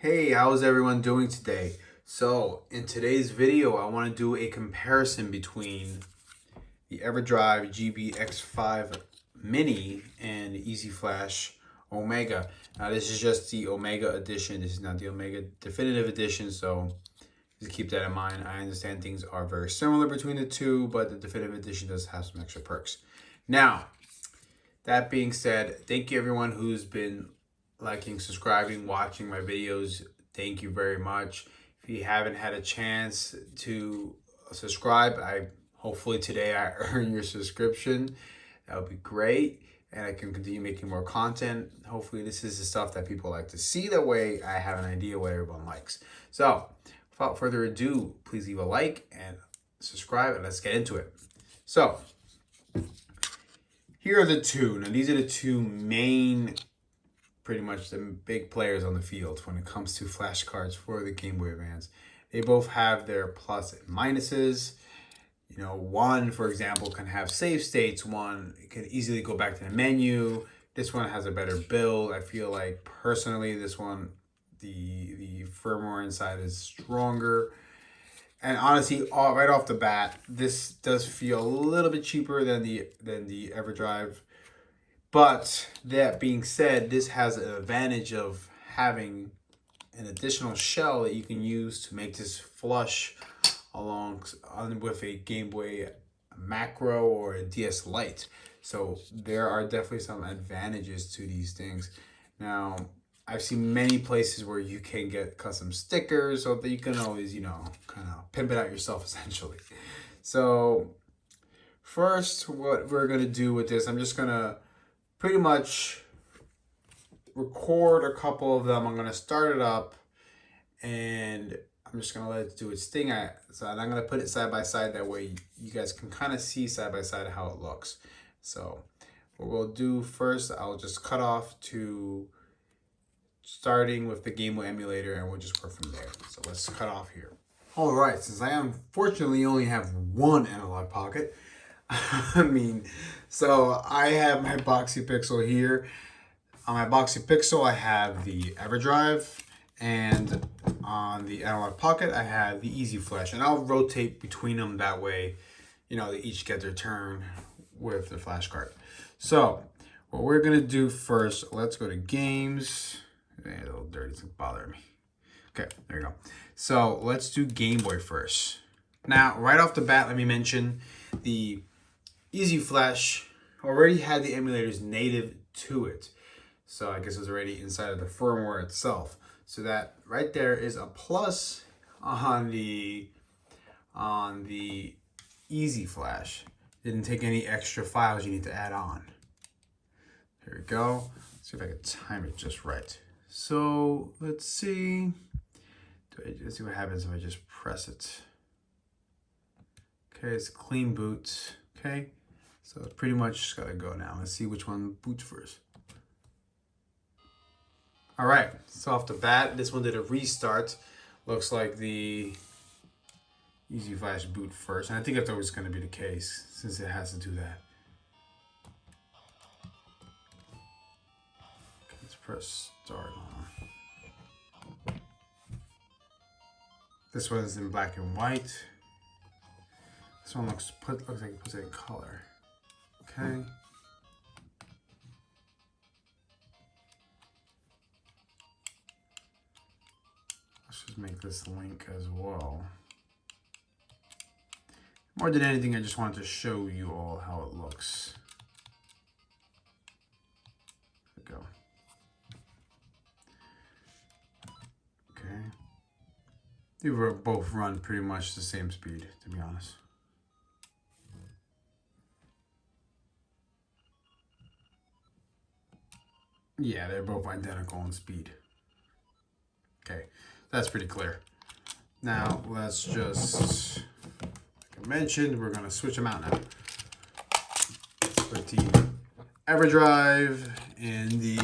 Hey, how's everyone doing today? So, in today's video, I want to do a comparison between the Everdrive GBA X5 Mini and Easy Flash Omega. Now, this is just the Omega edition. This is not the Omega Definitive Edition, so just keep that in mind. I understand things are very similar between the two, but the Definitive Edition does have some extra perks. Now, that being said, thank you everyone who's been liking, subscribing, watching my videos. Thank you very much. If you haven't had a chance to subscribe, hopefully today I earn your subscription. That would be great. And I can continue making more content. Hopefully this is the stuff that people like to see. That way I have an idea what everyone likes. So without further ado, please leave a like and subscribe and let's get into it. So here are the two. Now these are the two main, pretty much the big players on the field when it comes to flashcards for the Game Boy Advance. They both have their plus and minuses. You know, one, for example, can have save states. One can easily go back to the menu. This one has a better build. I feel like personally, this one, the firmware inside is stronger. And honestly, right off the bat, this does feel a little bit cheaper than the Everdrive. But that being said, this has an advantage of having an additional shell that you can use to make this flush along with a Game Boy Macro or a DS Lite. So there are definitely some advantages to these things. Now, I've seen many places where you can get custom stickers so that you can always, you know, kind of pimp it out yourself essentially. So first, what we're going to do with this, I'm just going to pretty much record a couple of them. I'm going to start it up and I'm just going to let it do its thing. I'm going to put it side by side. That way you guys can kind of see side by side how it looks. So what we'll do first, I'll just cut off to starting with the Game Boy Emulator and we'll just work from there. So let's cut off here. All right, since I unfortunately only have one analog pocket, so I have my Boxy Pixel here. On my Boxy Pixel, I have the Everdrive, and on the analog pocket, I have the Easy Flash, and I'll rotate between them that way, you know, they each get their turn with the flash card. So what we're gonna do first, let's go to games. A little dirty, it's bothering me. Okay, there we go. So let's do Game Boy first. Now, right off the bat, let me mention the Easy Flash already had the emulators native to it. So I guess it was already inside of the firmware itself. So that right there is a plus on the Easy Flash. Didn't take any extra files you need to add on. There we go. Let's see if I can time it just right. So let's see. Let's see what happens if I just press it. Okay, it's a clean boot. Okay. So it's pretty much just gotta go now. Let's see which one boots first. All right, so off the bat, this one did a restart. Looks like the Easy Flash boot first. And I think that's always gonna be the case since it has to do that. Okay, let's press start on. This one is in black and white. This one looks like it puts it in color. Okay. Let's just make this link as well. More than anything, I just wanted to show you all how it looks. There we go. Okay. They both run pretty much the same speed, to be honest. Yeah, they're both identical in speed. Okay, that's pretty clear. Now, let's just, like I mentioned, we're going to switch them out now. Put the Everdrive in the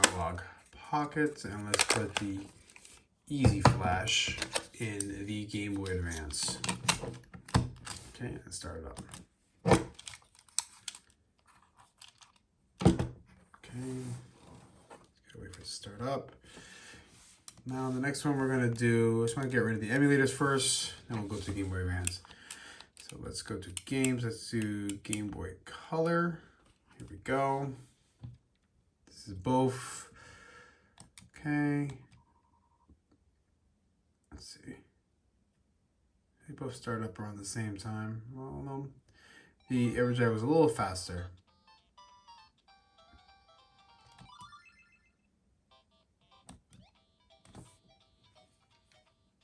analog pocket, and let's put the Easy Flash in the Game Boy Advance. Okay, let's start it up. Okay. Wait for it to start up. Now the next one we're gonna do, I just wanna get rid of the emulators first, then we'll go to Game Boy Advance. So let's go to games, let's do Game Boy Color. Here we go. This is both, okay. Let's see. They both start up around the same time. Well, no. The Everdrive was a little faster.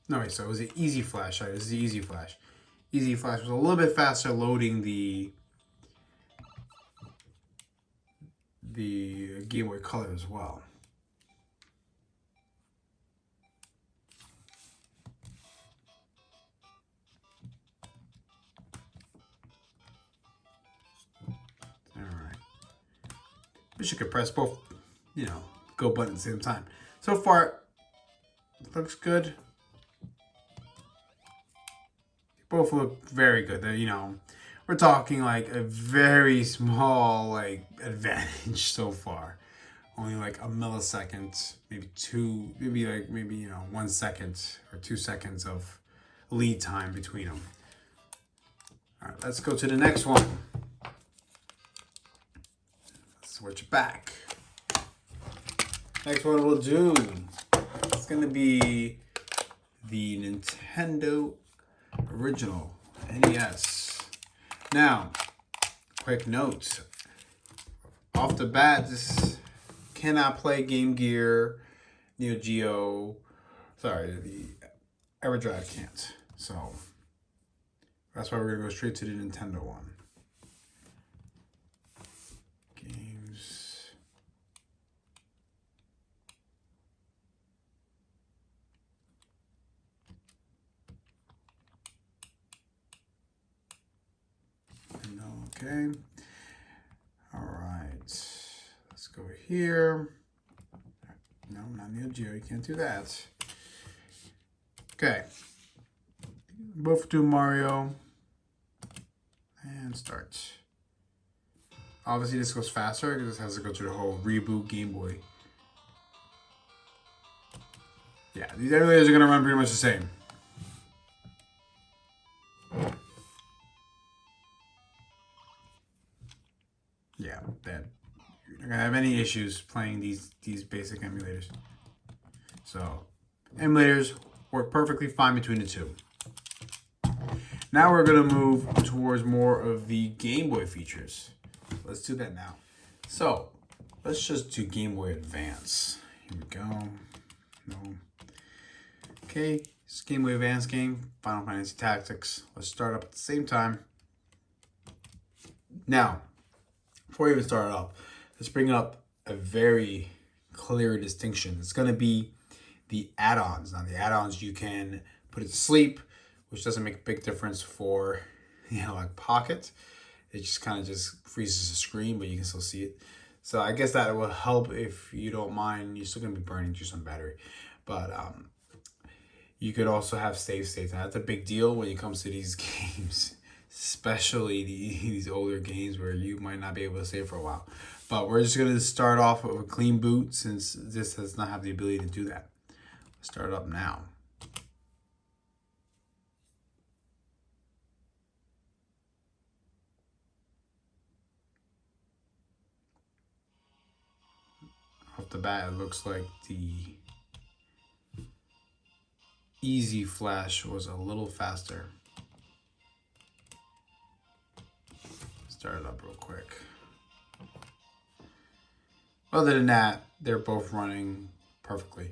No, wait, so it was an Easy Flash. Sorry, this is the Easy Flash. Easy Flash was a little bit faster loading the Game Boy Color as well. All right. Wish you could press both, you know, go button at the same time. So far, it looks good. Both look very good. They're, you know, we're talking like a very small like advantage so far. Only like a millisecond, maybe two, maybe 1 second or 2 seconds of lead time between them. All right, let's go to the next one. Let's switch it back. Next one we'll do, it's gonna be the Nintendo original NES. Now, quick note. Off the bat, this cannot play Game Gear, Neo Geo. Sorry, the Everdrive can't. So that's why we're gonna go straight to the Nintendo one. Games. Okay. All right. Let's go here. No, not Neo Geo. You can't do that. Okay. Both do Mario. And start. Obviously, this goes faster because this has to go through the whole reboot Game Boy. Yeah, these emulators are going to run pretty much the same. Yeah, that you're not gonna have any issues playing these basic emulators. So emulators work perfectly fine between the two. Now we're gonna move towards more of the Game Boy features. Let's do that now. So let's just do Game Boy Advance. Here we go. No. Okay, it's Game Boy Advance game, Final Fantasy Tactics. Let's start up at the same time. Now, before we even start off, let's bring up a very clear distinction. It's going to be the add-ons. Now, the add-ons you can put it to sleep, which doesn't make a big difference for, you know, like Pocket. It just kind of just freezes the screen, but you can still see it. So I guess that will help if you don't mind. You're still going to be burning through some battery. But you could also have save states. Now, that's a big deal when it comes to these games. Especially these older games where you might not be able to save for a while. But we're just going to start off with a clean boot since this does not have the ability to do that. Let's start it up now. Off the bat, it looks like the Easy Flash was a little faster. Start it up real quick. Other than that, they're both running perfectly.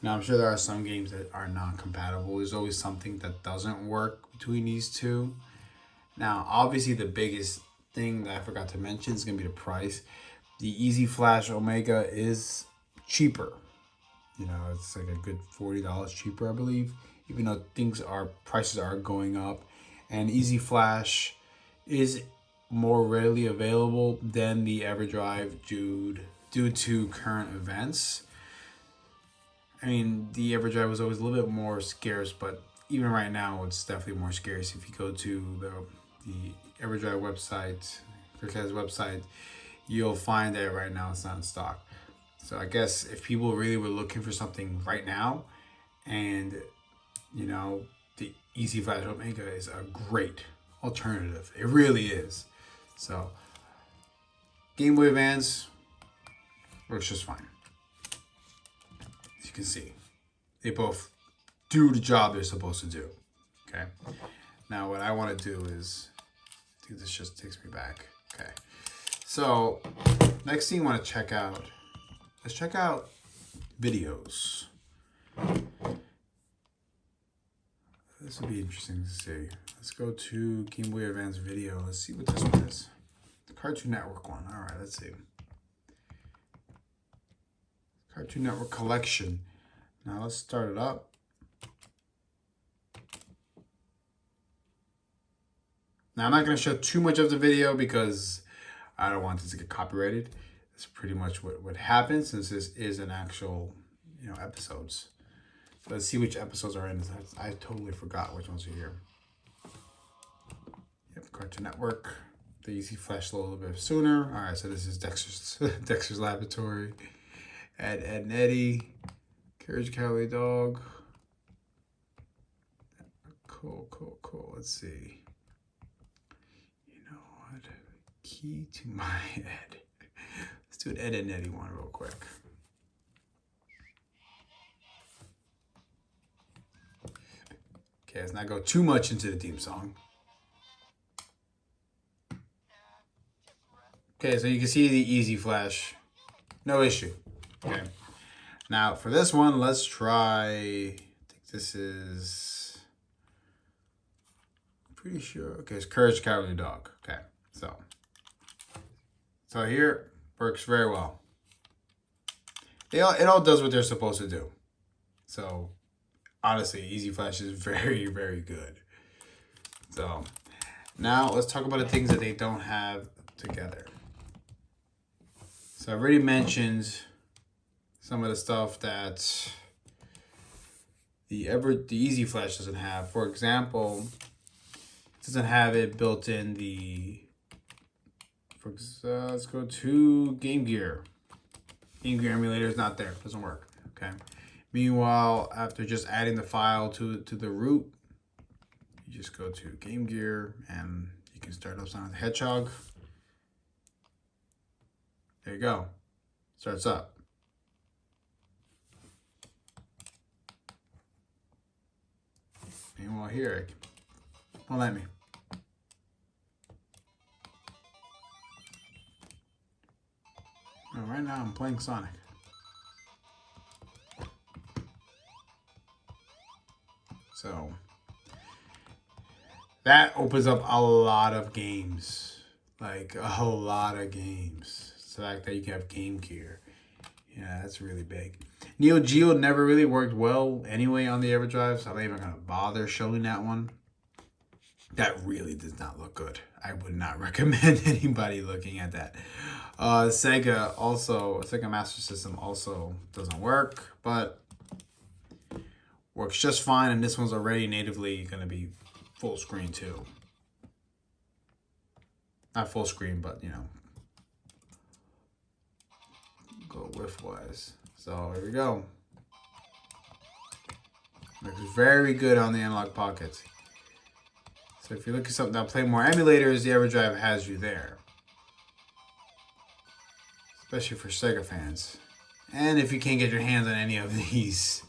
Now, I'm sure there are some games that are not compatible. There's always something that doesn't work between these two. Now, obviously, the biggest thing that I forgot to mention is going to be the price. The Easy Flash Omega is cheaper. You know, it's like a good $40 cheaper, I believe. Even though prices are going up. And Easy Flash is more readily available than the Everdrive due to current events. I mean, the Everdrive was always a little bit more scarce, but even right now, it's definitely more scarce. If you go to the Everdrive website, Cricket's website, you'll find that right now it's not in stock. So I guess if people really were looking for something right now, and you know, the Easy Flash Omega is a great alternative. It really is. So Game Boy Advance works just fine. As you can see, they both do the job they're supposed to do. Okay. Now what I want to do is, I think this just takes me back. Okay. So next thing you want to check out, let's check out videos. This will be interesting to see. Let's go to Game Boy Advance video. Let's see what this one is. The Cartoon Network one. All right, let's see. Cartoon Network collection. Now let's start it up. Now I'm not going to show too much of the video because I don't want this to get copyrighted. That's pretty much what happens since this is an actual, episodes. So let's see which episodes are in this. I totally forgot which ones are here. Yep, Cartoon Network. The Easy Flash a little bit sooner. All right, so this is Dexter's Laboratory. Ed and Eddie. Courage Cowardly Dog. Cool. Let's see. You know what? Key to my Ed. Let's do an Ed and Eddie one real quick. Okay, let's not go too much into the theme song. Okay, so you can see the Easy Flash. No issue. Okay. Now, for this one, let's try, I think this is, I'm pretty sure. Okay, it's Courage Cowardly Dog. Okay, so here, works very well. It all does what they're supposed to do. So, honestly, Easy Flash is very, very good. So, now let's talk about the things that they don't have together. So, I already mentioned some of the stuff that the Easy Flash doesn't have. For example, it doesn't have it built in the. Let's go to Game Gear. Game Gear emulator is not there. Doesn't work. Okay. Meanwhile, after just adding the file to the root, you just go to Game Gear and you can start up Sonic the Hedgehog. There you go. Starts up. Meanwhile here, won't let me. No, right now I'm playing Sonic. So that opens up a lot of games, like a whole lot of games. It's the fact that you can have Game Gear. Yeah, that's really big. Neo Geo never really worked well anyway on the Everdrive, so I'm not even going to bother showing that one. That really does not look good. I would not recommend anybody looking at that. Sega Master System also doesn't work, but works just fine, and this one's already natively going to be full screen too. Not full screen, but go width-wise. So here we go. Looks very good on the analog pockets. So if you're looking for something that'll play more emulators, the Everdrive has you there. Especially for Sega fans. And if you can't get your hands on any of these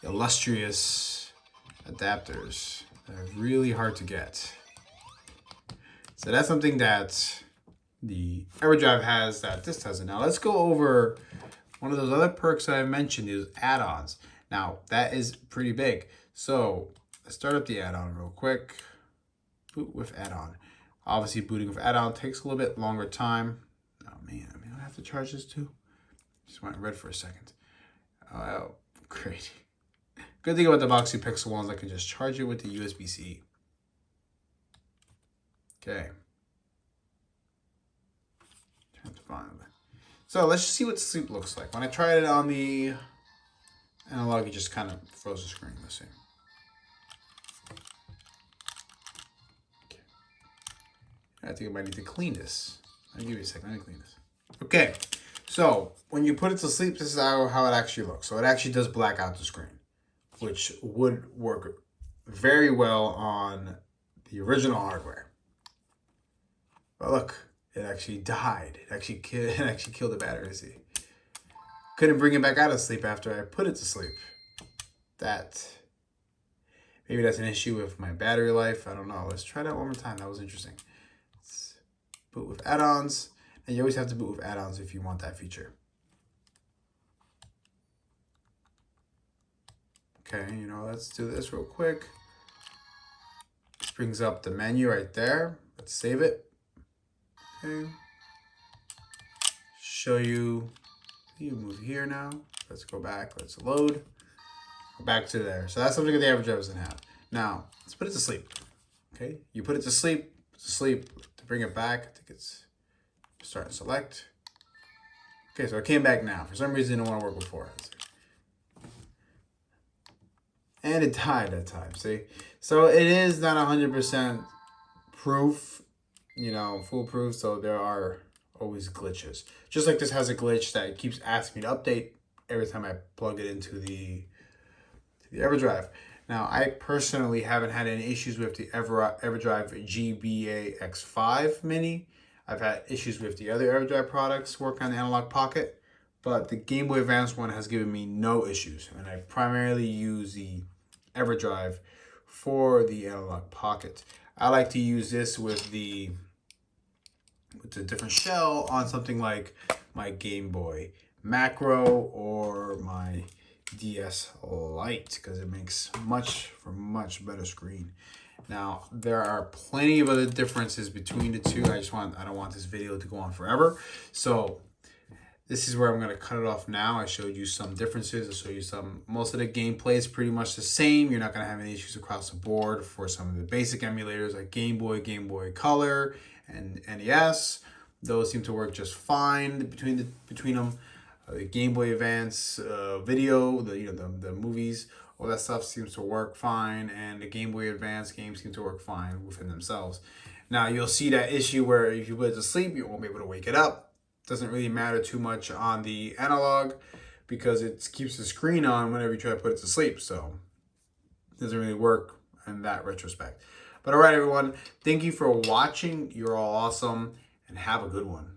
illustrious adapters, they're really hard to get. So that's something that the Everdrive has that this doesn't. Now let's go over one of those other perks that I mentioned, is add-ons. Now that is pretty big. So let's start up the add-on real quick. Boot with add-on. Obviously booting with add-on takes a little bit longer time. Oh man, I have to charge this too. Just went red for a second. Oh, great. Good thing about the Boxy Pixel ones, I can just charge it with the USB-C. Okay. So let's just see what sleep looks like. When I tried it on the analog, it just kind of froze the screen. Let's see. Okay. I think I might need to clean this. I'll give you a second. Let me clean this. Okay. So when you put it to sleep, this is how it actually looks. So it actually does black out the screen, which would work very well on the original hardware. But look, it actually died. It actually killed the battery. See, couldn't bring it back out of sleep after I put it to sleep. Maybe that's an issue with my battery life. I don't know. Let's try that one more time. That was interesting. Let's boot with add-ons. And you always have to boot with add-ons if you want that feature. Okay, let's do this real quick. This brings up the menu right there. Let's save it. Okay. Show you move here now. Let's go back. Let's load. Go back to there. So that's something that the Everdrive doesn't have. Now, let's put it to sleep. Okay, you put it to sleep. To bring it back. I think it's start and select. Okay, so it came back now. For some reason, it didn't want to work before. And it died that time, see? So it is not 100% proof, foolproof, so there are always glitches. Just like this has a glitch that it keeps asking me to update every time I plug it into the Everdrive. Now, I personally haven't had any issues with the Everdrive GBA X5 Mini. I've had issues with the other Everdrive products working on the analog pocket, but the Game Boy Advance one has given me no issues, and I primarily use the Everdrive for the analog pocket. I like to use this with the different shell on something like my Game Boy Macro or my DS Lite because it makes much better screen. Now, there are plenty of other differences between the two. I don't want this video to go on forever. So this is where I'm going to cut it off now. I showed you some differences. I showed you most of the gameplay is pretty much the same. You're not going to have any issues across the board for some of the basic emulators like Game Boy Color, and NES. Those seem to work just fine between them. The Game Boy Advance video, the movies, all that stuff seems to work fine, and the Game Boy Advance games seem to work fine within themselves. Now, you'll see that issue where if you put it to sleep, you won't be able to wake it up. Doesn't really matter too much on the analog because it keeps the screen on whenever you try to put it to sleep. So it doesn't really work in that retrospect. But all right, everyone, thank you for watching. You're all awesome, and have a good one.